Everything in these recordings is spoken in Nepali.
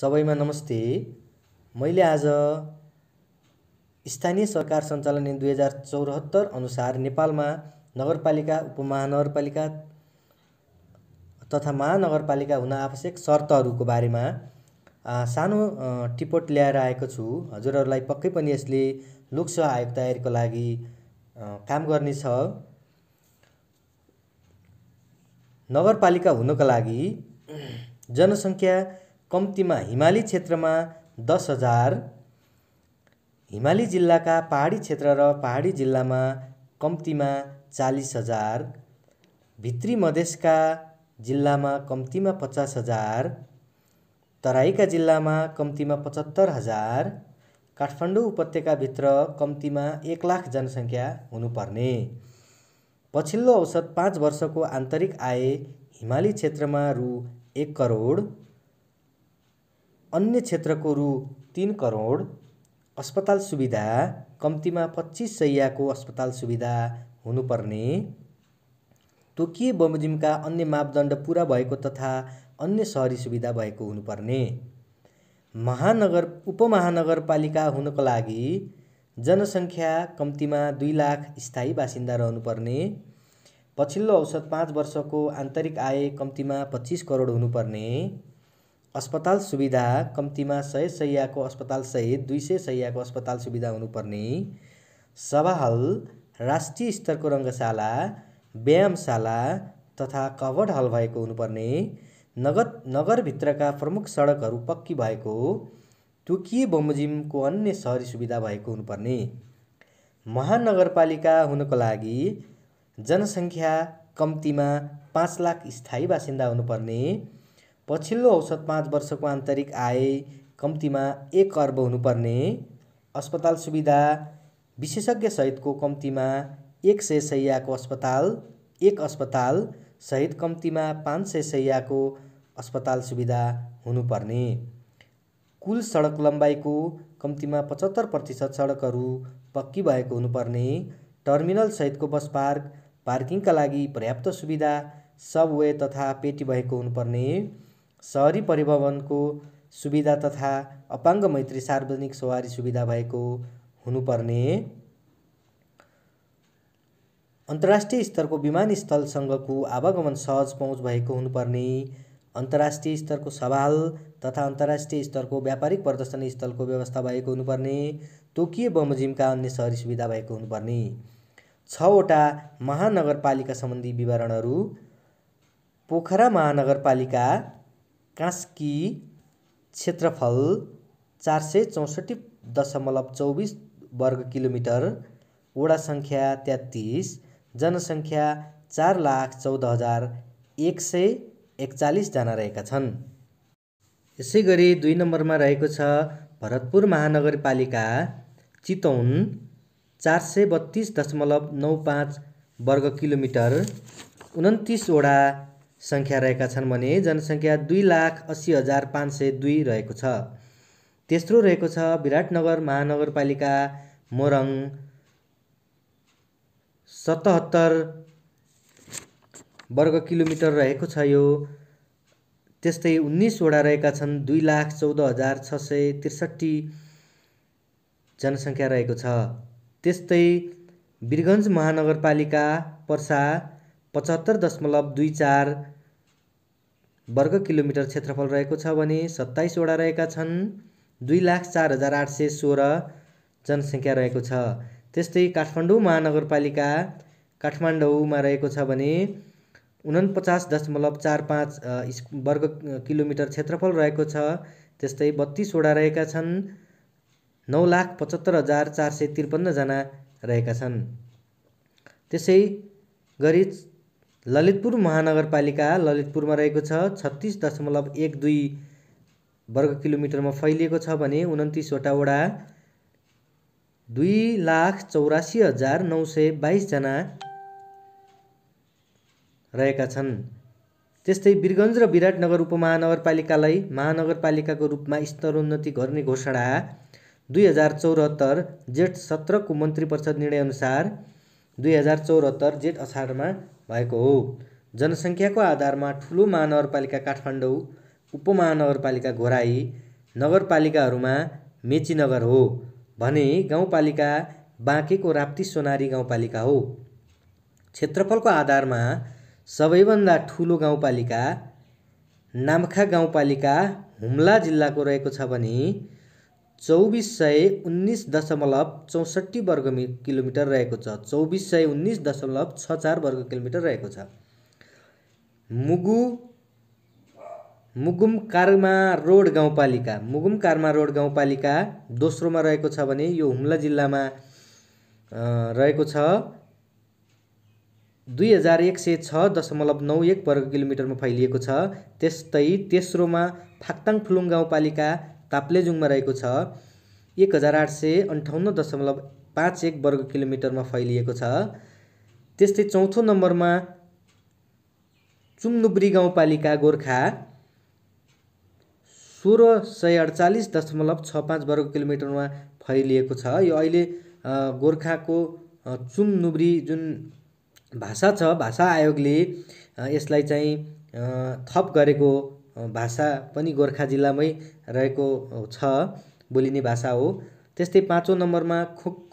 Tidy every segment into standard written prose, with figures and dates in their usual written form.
सबैमा नमस्ते। मैले आज स्थानीय सरकार सञ्चालन ऐन 2074 अनुसार नेपालमा नगरपालिका, उपमहानगरपालिका तथा महानगरपालिका हुन आवश्यक शर्तहरूको बारेमा सानो टिपोट ल्याएर आएको छु। हजुरहरूलाई पक्कै पनि यसले लोकसेवा आयोग तयारीको लागि काम गर्नेछ। नगरपालिका हुनको लागि जनसङ्ख्या कम्तीमा हिमाली क्षेत्रमा 10,000, हिमाली जिल्लाका पहाडी क्षेत्र र पहाडी जिल्लामा कम्तीमा 40,000, भित्री मधेसका जिल्लामा कम्तीमा 50,000, तराईका जिल्लामा कम्तीमा 75,000, काठमाडौँ उपत्यकाभित्र कम्तीमा 1,00,000 जनसङ्ख्या हुनुपर्ने। पछिल्लो औसत 5 वर्षको आन्तरिक आय हिमाली क्षेत्रमा रु 1 करोड, अन्य क्षेत्रको रु 3 करोड, अस्पताल सुविधा कम्तीमा 25 शय्याको अस्पताल सुविधा हुनुपर्ने, तोकिए बमोजिमका अन्य मापदण्ड पुरा भएको तथा अन्य शहरी सुविधा भएको हुनुपर्ने। उपमहानगरपालिका हुनको लागि जनसङ्ख्या कम्तीमा 2 लाख स्थायी बासिन्दा रहनुपर्ने, पछिल्लो औसत 5 वर्षको आन्तरिक आय कम्तीमा 25 करोड हुनुपर्ने, अस्पताल सुविधा कम्तीमा 100 शय्याको अस्पताल सहित 200 शय्याको अस्पताल सुविधा हुनुपर्ने, सभा हल, राष्ट्रिय स्तरको रङ्गशाला, व्यायामशाला तथा कभर्ड हल भएको हुनुपर्ने, नगरभित्रका प्रमुख सडकहरू पक्की भएको, तोकिए बमोजिमको अन्य शहरी सुविधा भएको हुनुपर्ने। महानगरपालिका हुनको लागि जनसङ्ख्या कम्तीमा 5 लाख स्थायी बासिन्दा हुनुपर्ने, पछिल्लो औसत 5 वर्षको आन्तरिक आय कम्तीमा 1 अर्ब हुनुपर्ने, अस्पताल सुविधा विशेषज्ञ सहितको कम्तीमा 100 शय्याको अस्पताल, एक अस्पताल सहित कम्तीमा 500 शय्याको अस्पताल सुविधा हुनुपर्ने, कुल सडक लम्बाइको कम्तीमा 75% सडकहरू पक्की भएको हुनुपर्ने, टर्मिनल सहितको बस पार्किङका लागि पर्याप्त सुविधा, सबवे तथा पेटी भएको हुनुपर्ने, शहरी परिवहनको सुविधा तथा अपाङ्ग मैत्री सार्वजनिक सवारी सुविधा भएको हुनुपर्ने, अन्तर्राष्ट्रिय स्तरको विमानस्थलसँगको आवागमन सहज पहुँच भएको हुनुपर्ने, अन्तर्राष्ट्रिय स्तरको सभाल तथा अन्तर्राष्ट्रिय स्तरको व्यापारिक प्रदर्शनी स्थलको व्यवस्था भएको हुनुपर्ने, तोकिए बमोजिमका अन्य शहरी सुविधा भएको हुनुपर्ने। 6वटा महानगरपालिका सम्बन्धी विवरणहरू। पोखरा महानगरपालिका, कास्की, क्षेत्रफल 464.24 वर्ग किलोमिटर, वडा सङ्ख्या 33, जनसङ्ख्या 4,14,141 जना रहेका छन्। यसै गरी 2 नम्बरमा रहेको छ भरतपुर महानगरपालिका, चितौन 432.95 वर्ग किलोमिटर, 29 वडा सङ्ख्या रहेका छन् भने जनसङ्ख्या 2,80,502 रहेको छ। तेस्रो रहेको छ विराटनगर महानगरपालिका, मोरङ 77 वर्ग किलोमिटर रहेको छ यो। त्यस्तै 19 वडा रहेका छन्, 2,14,663 जनसङ्ख्या रहेको छ। त्यस्तै वीरगञ्ज महानगरपालिका, पर्सा 75.24 वर्ग किलोमिटर क्षेत्रफल रहेको छ भने 27 वडा रहेका छन्, 2,04,816 जनसङ्ख्या रहेको छ। त्यस्तै काठमाडौँ महानगरपालिका, काठमाडौँमा रहेको छ भने 49.45 वर्ग किलोमिटर क्षेत्रफल रहेको छ। त्यस्तै 32 वडा रहेका छन्, 9,75,453 जना रहेका छन्। त्यसै गरी ललितपुर महानगरपालिका, ललितपुरमा रहेको छ 36.12 वर्ग किलोमिटरमा फैलिएको छ भने 29वटा वडा, 2,84,922 जना रहेका छन्। त्यस्तै वीरगञ्ज र विराटनगर उपमहानगरपालिकालाई महानगरपालिकाको रूपमा स्तरोन्नति गर्ने घोषणा 2074 जेठ 17 को मन्त्री परिषद निर्णयअनुसार 2074 जेठ 18 भएको हो। जनसङ्ख्याको आधारमा ठुलो महानगरपालिका काठमाडौँ, उपमहानगरपालिका घोराई, नगरपालिकाहरूमा मेचीनगर हो भने गाउँपालिका बाँकेको राप्ती सोनारी गाउँपालिका हो। क्षेत्रफलको आधारमा सबैभन्दा ठुलो गाउँपालिका नाम्खा गाउँपालिका हुम्ला जिल्लाको रहेको छ भने 2419.64 वर्ग किलोमिटर रहेको छ। 2419.64 वर्ग किलोमिटर रहेको छ। मुगुम रोड गाउँपालिका दोस्रोमा रहेको छ भने यो हुम्ला जिल्लामा रहेको छ। 2106.91 वर्ग किलोमिटरमा फैलिएको छ। त्यस्तै तेस्रोमा फाक्ताङ फुलुङ गाउँपालिका ताप्लेजुङमा रहेको छ। 1858.51 वर्ग किलोमिटरमा फैलिएको छ। त्यस्तै चौथो नम्बरमा चुमनुब्री गाउँपालिका गोर्खा 1648.65 वर्ग किलोमिटरमा फैलिएको छ। यो अहिले गोर्खाको चुमनुब्री जुन भाषा छ, भाषा आयोगले यसलाई चाहिँ थप गरेको भाषा पनि गोर्खा जिल्लामै रहेको छ, बोलिने भाषा हो। त्यस्तै पाँचौं नम्बरमा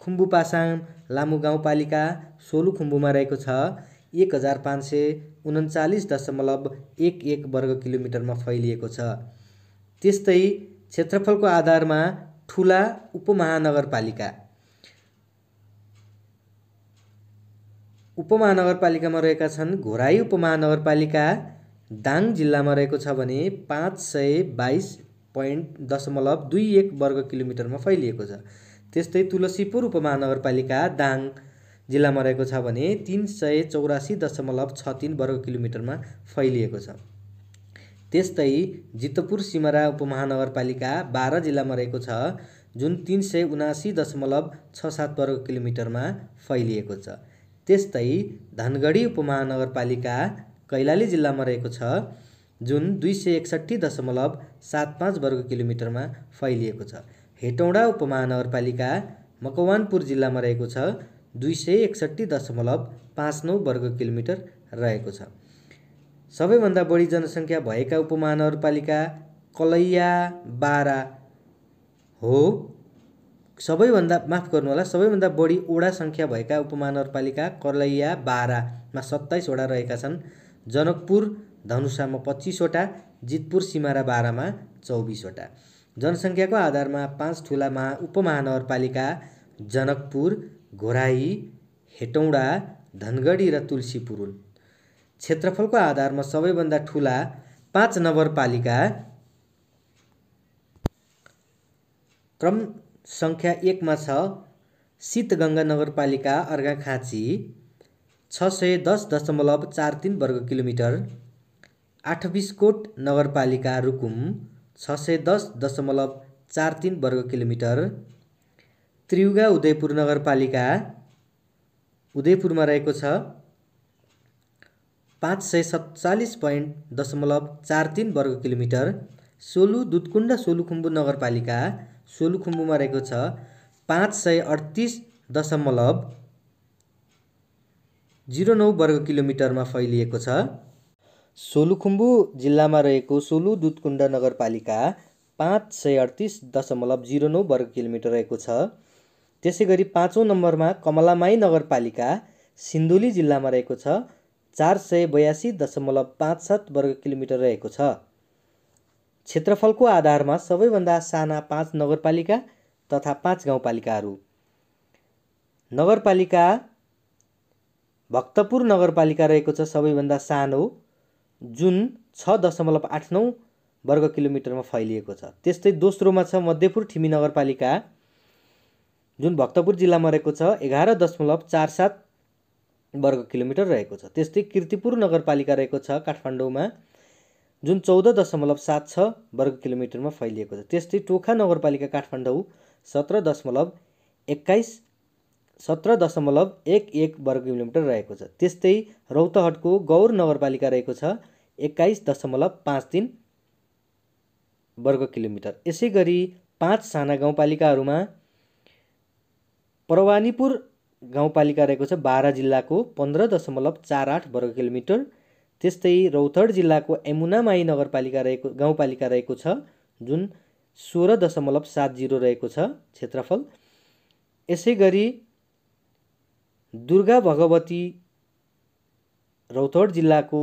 खुम्बुपासाङ लामु गाउँपालिका सोलुखुम्बुमा रहेको छ। 1539.11 वर्ग किलोमिटरमा फैलिएको छ। त्यस्तै क्षेत्रफलको आधारमा ठुला उपमहानगरपालिकामा रहेका छन्। घोराई उपमहानगरपालिका दाङ जिल्लामा रहेको छ भने 522.21 वर्ग किलोमिटरमा फैलिएको छ। त्यस्तै तुलसीपुर उपमहानगरपालिका दाङ जिल्लामा रहेको छ भने 384.63 वर्ग किलोमिटरमा फैलिएको छ। त्यस्तै जितपुर सिमरा उपमहानगरपालिका बारा जिल्लामा रहेको छ, जुन 379.67 वर्ग किलोमिटरमा फैलिएको छ। त्यस्तै धनगढी उपमहानगरपालिका कैलाली जिल्लामा रहेको छ, जुन 261.75 वर्ग किलोमिटरमा फैलिएको छ। हेटौँडा उपमहानगरपालिका मकवानपुर जिल्लामा रहेको छ, 261.59 वर्ग किलोमिटर रहेको छ। सबैभन्दा बढी जनसङ्ख्या भएका उपमहानगरपालिका कलैया बारा हो। सबैभन्दा बढी वडा सङ्ख्या भएका उपमहानगरपालिका कलैया बारामा 27 वडा रहेका छन्। जनकपुर धनुषामा 25 वटा, जितपुर सिमारा बारामा 24 वटा। जनसङ्ख्याको आधारमा 5 ठुला उपमहानगरपालिका जनकपुर, घोराई, हेटौँडा, धनगढी र तुलसीपुर हुन्। क्षेत्रफलको आधारमा सबैभन्दा ठुला 5 नगरपालिका क्रम सङ्ख्या 1 मा छ शीतगङ्गा नगरपालिका अर्घाखाँची 610.43 वर्ग किलोमिटर, आठबिसकोट नगरपालिका रुकुम 610.43 वर्ग किलोमिटर, त्रियुगा उदयपुर नगरपालिका उदयपुरमा रहेको छ 547.43 वर्ग किलोमिटर, सोलु दुधकुण्ड सोलुखुम्बु नगरपालिका सोलुखुम्बुमा रहेको छ 538.09 वर्ग किलोमिटरमा फैलिएको छ। सोलुखुम्बु जिल्लामा रहेको सोलु दुधकुण्ड नगरपालिका 538.09 वर्ग किलोमिटर रहेको छ। त्यसै गरी 5औं नम्बरमा कमलामाई नगरपालिका सिन्धुली जिल्लामा रहेको छ 482.57 वर्ग किलोमिटर रहेको छ। क्षेत्रफलको आधारमा सबैभन्दा साना 5 नगरपालिका तथा 5 गाउँपालिकाहरू। नगरपालिका भक्तपुर नगरपालिका रहेको छ सबैभन्दा सानो, जुन 6.89 वर्ग किलोमिटरमा फैलिएको छ। त्यस्तै दोस्रोमा छ मध्यपुर ठिमी नगरपालिका, जुन भक्तपुर जिल्लामा रहेको छ 11.47 वर्ग किलोमिटर रहेको छ। त्यस्तै कीर्तिपुर नगरपालिका रहेको छ काठमाडौँमा, जुन 14.76 वर्ग किलोमिटरमा फैलिएको छ। त्यस्तै टोखा नगरपालिका काठमाडौँ 17.11 वर्ग किलोमिटर रहेको छ। त्यस्तै रौतहटको गौर नगरपालिका रहेको छ 21.53 वर्ग किलोमिटर। यसै गरी 5 साना गाउँपालिकाहरूमा परवानीपुर गाउँपालिका रहेको छ बारा जिल्लाको 15.48 वर्ग किलोमिटर। त्यस्तै रौतहट जिल्लाको यमुनामाई गाउँपालिका रहेको छ, जुन 16.70 रहेको छ क्षेत्रफल। यसै गरी दुर्गा भगवती रौतहट जिल्लाको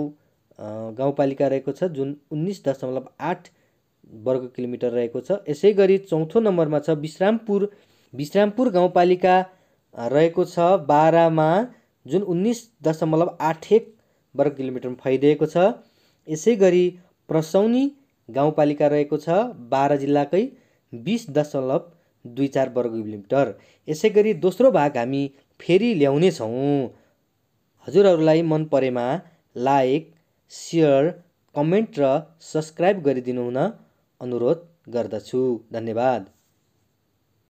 गाउँपालिका रहेको छ जुन 19.8 वर्ग किलोमिटर रहेको छ। यसै गरी चौथो नम्बरमा छ विश्रामपुर गाउँपालिका रहेको छ बारामा जुन 19.81 वर्ग किलोमिटरमा फैलिएको छ। यसै गरी प्रसौनी गाउँपालिका रहेको छ बारा जिल्लाकै 20.24 वर्ग किलोमिटर। यसै गरी दोस्रो भाग हामी फेरि ल्याउनेछौँ। हजुरहरूलाई मन परेमा लाइक, सेयर, कमेन्ट र सब्सक्राइब गरिदिनु हुन अनुरोध गर्दछु। धन्यवाद।